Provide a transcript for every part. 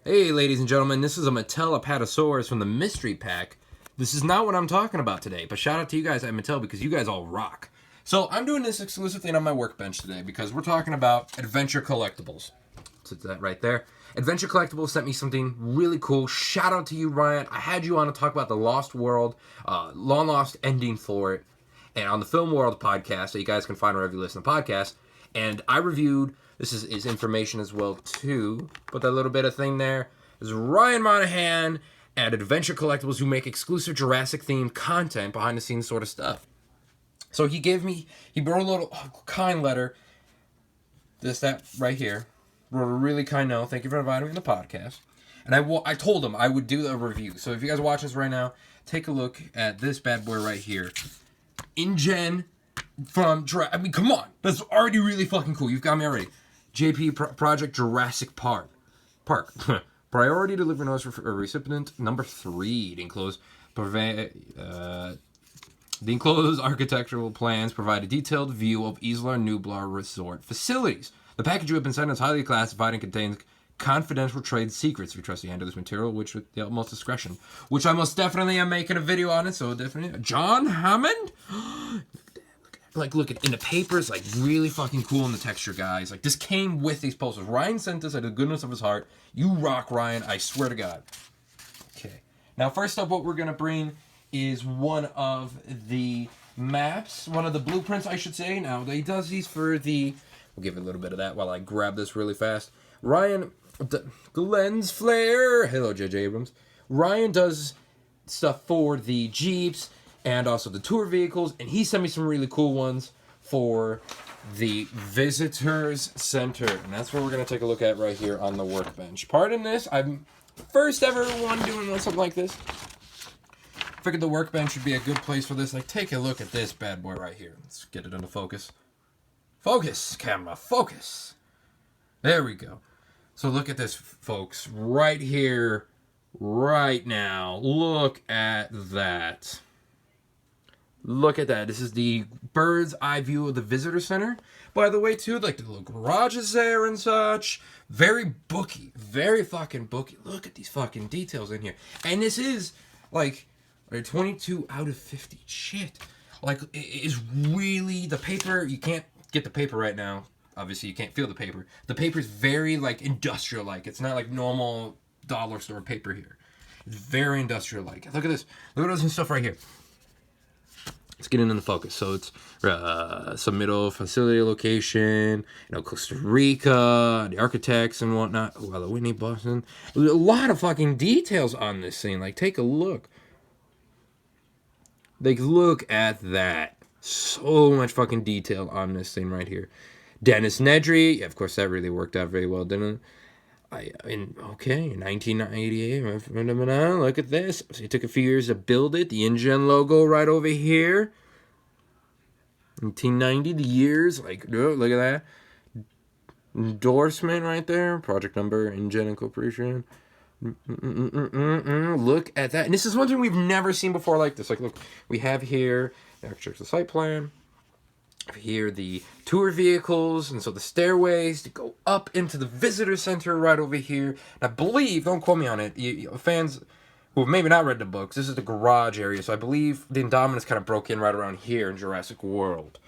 Hey, ladies and gentlemen, this is a Mattel Apatosaurus from the Mystery Pack. This is not what I'm talking about today, but shout out to you guys at Mattel because you guys all rock. So I'm doing this exclusive thing on my workbench today because we're talking about Adventure Collectibles. So it's that right there. Adventure Collectibles sent me something really cool. Shout out to you, Ryan. I had you on to talk about the Lost World, long lost ending for it, and on the Film World podcast that you guys can find wherever you listen to podcasts. And I reviewed, this is information as well too, put that little bit of thing there. This is Ryan Monahan at Adventure Collectibles who make exclusive Jurassic themed content, behind the scenes sort of stuff. So he wrote a little kind letter, that right here. Wrote a really kind note. Thank you for inviting me on the podcast. And I told him I would do a review. So if you guys are watching this right now, take a look at this bad boy right here. InGen from I mean, come on. That's already really fucking cool. You've got me already. Project Jurassic Park. Priority delivery notice for recipient number 3. The enclosed architectural plans provide a detailed view of Isla Nublar resort facilities. The package you have been sent is highly classified and contains confidential trade secrets. If you trust the handle of this material, which with the utmost discretion, which I most definitely am making a video on it, so definitely. John Hammond? Look at in the papers, like really fucking cool in the texture, guys. Like this came with these posters. Ryan sent this out of the goodness of his heart. You rock, Ryan. I swear to God. Okay. Now, first up, what we're gonna bring is one of the maps, one of the blueprints, I should say. Now, he does these for the. We'll give it a little bit of that while I grab this really fast. Ryan, the lens flare. Hello, J.J. Abrams. Ryan does stuff for the Jeeps and also the tour vehicles, and he sent me some really cool ones for the Visitors Center, and that's what we're going to take a look at right here on the workbench. Pardon this, I'm first ever one doing something like this. Figured the workbench would be a good place for this. Like, take a look at this bad boy right here. Let's get it into focus. Focus, camera, focus. There we go. So look at this, folks, right here, right now. Look at that. Look at that. This is the bird's eye view of the visitor center. By the way, too, like the little garages there and such. Very booky. Very fucking booky. Look at these fucking details in here. And this is, like, 22 out of 50. Shit. Like, it is really, the paper, you can't get the paper right now. Obviously, you can't feel the paper. The paper is very, like, industrial-like. It's not like normal dollar store paper here. It's very industrial-like. Look at this. Look at this stuff right here. Let's get into the focus. So it's submittal facility location, Costa Rica, the architects and whatnot. Oh, the Whitney, Boston. A lot of fucking details on this thing. Like, take a look. Like, look at that. So much fucking detail on this thing right here. Dennis Nedry. Yeah, of course, that really worked out very well, didn't it? In 1988, look at this. So it took a few years to build it. The InGen logo right over here. 1990, the years, like, look at that. Endorsement right there. Project number, InGen Incorporation. Look at that. And this is one thing we've never seen before like this. Like, look, we have here the architectural site plan. Here the tour vehicles, and so the stairways to go up into the visitor center right over here. And I believe, don't quote me on it, fans who have maybe not read the books, this is the garage area, so I believe the Indominus kind of broke in right around here in Jurassic World.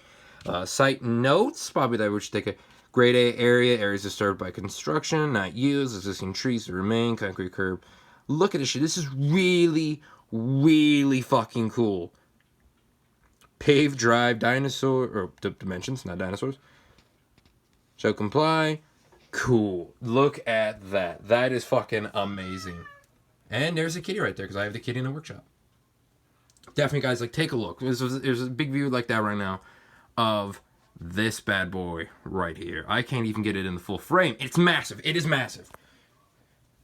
Site notes, probably that we should take a grade A area, areas disturbed by construction, not used, existing trees to remain, concrete curb. Look at this shit, this is really, really fucking cool. Paved drive, dinosaur, or dimensions, not dinosaurs. Shall comply. Cool. Look at that. That is fucking amazing. And there's a kitty right there, because I have the kitty in the workshop. Definitely, guys, like, take a look. There's a big view like that right now of this bad boy right here. I can't even get it in the full frame. It's massive. It is massive.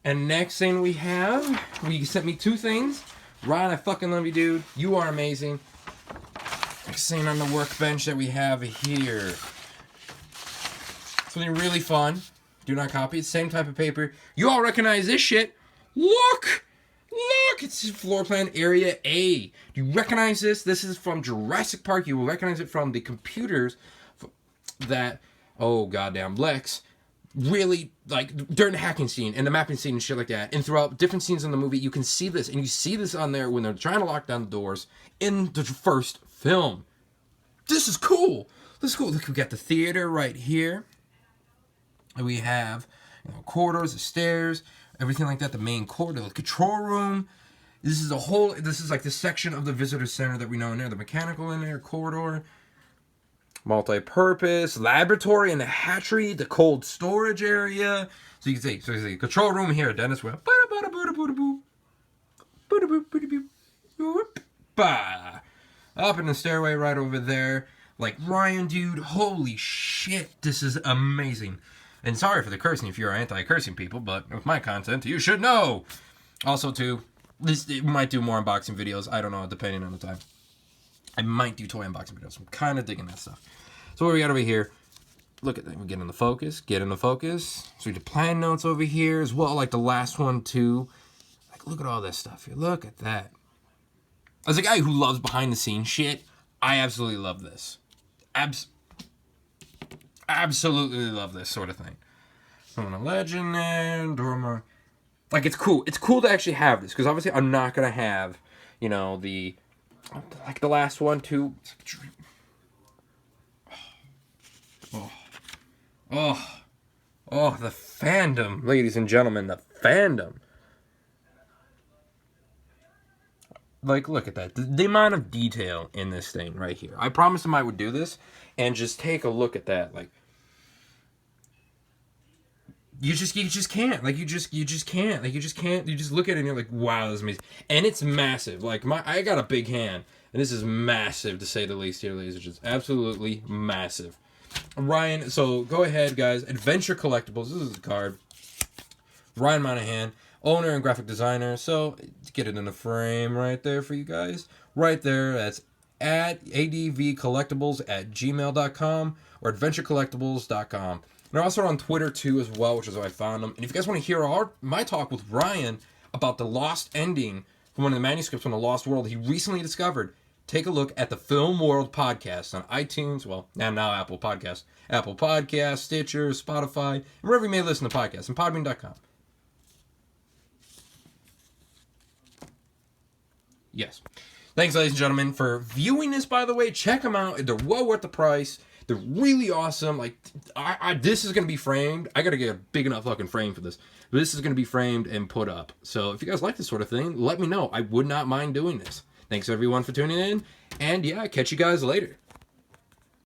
And next thing we have, you sent me 2 things. Ryan, I fucking love you, dude. You are amazing. Next thing on the workbench that we have here. Something really fun. Do not copy. It's the same type of paper. You all recognize this shit. Look! Look! It's floor plan area A. Do you recognize this? This is from Jurassic Park. You will recognize it from the computers that, oh goddamn, Lex really, like, during the hacking scene and the mapping scene and shit like that, and throughout different scenes in the movie, you can see this, and you see this on there when they're trying to lock down the doors in the first film. This is cool. This is cool. Look, we got the theater right here. And we have, you know, corridors, the stairs, everything like that. The main corridor, the control room. This is like the section of the visitor center that we know in there. The mechanical in there, corridor. Multi-purpose, laboratory, and the hatchery, the cold storage area. So you can see, control room here, Dennis Well. Up in the stairway right over there. Like, Ryan, dude, holy shit, this is amazing. And sorry for the cursing if you're anti-cursing people, but with my content, you should know. Also, too, it might do more unboxing videos. I don't know, depending on the time. I might do toy unboxing videos. I'm kind of digging that stuff. So what we got over here, look at that. We get in the focus. So we do plan notes over here as well, like the last one too. Like, look at all this stuff here. Look at that. As a guy who loves behind the scenes shit, I absolutely love this. Absolutely love this sort of thing. I'm a legend and Dormer. Like, it's cool. It's cool to actually have this, because obviously I'm not gonna have, you know, the last one too. Oh, the fandom, ladies and gentlemen, the fandom. Like, look at that. The amount of detail in this thing right here. I promised him I would do this, and just take a look at that. Like, you just can't. Like, you just can't. Like, you just can't. You just look at it and you're like, wow, this is amazing. And it's massive. Like, I got a big hand, and this is massive, to say the least here, ladies. It's just absolutely massive. Ryan, so go ahead, guys. Adventure Collectibles. This is the card. Ryan Monahan, owner and graphic designer. So get it in the frame right there for you guys. Right there. That's at advcollectibles@gmail.com or adventurecollectibles.com. And they're also on Twitter too as well, which is how I found them. And if you guys want to hear my talk with Ryan about the lost ending from one of the manuscripts from the Lost World he recently discovered, take a look at the Film World podcast on iTunes, well, and now Apple Podcasts, Stitcher, Spotify, and wherever you may listen to podcasts, and podbean.com. Yes. Thanks, ladies and gentlemen, for viewing this, by the way. Check them out. They're well worth the price. They're really awesome. Like, this is going to be framed. I got to get a big enough fucking frame for this. But this is going to be framed and put up. So if you guys like this sort of thing, let me know. I would not mind doing this. Thanks, everyone, for tuning in. And, yeah, catch you guys later.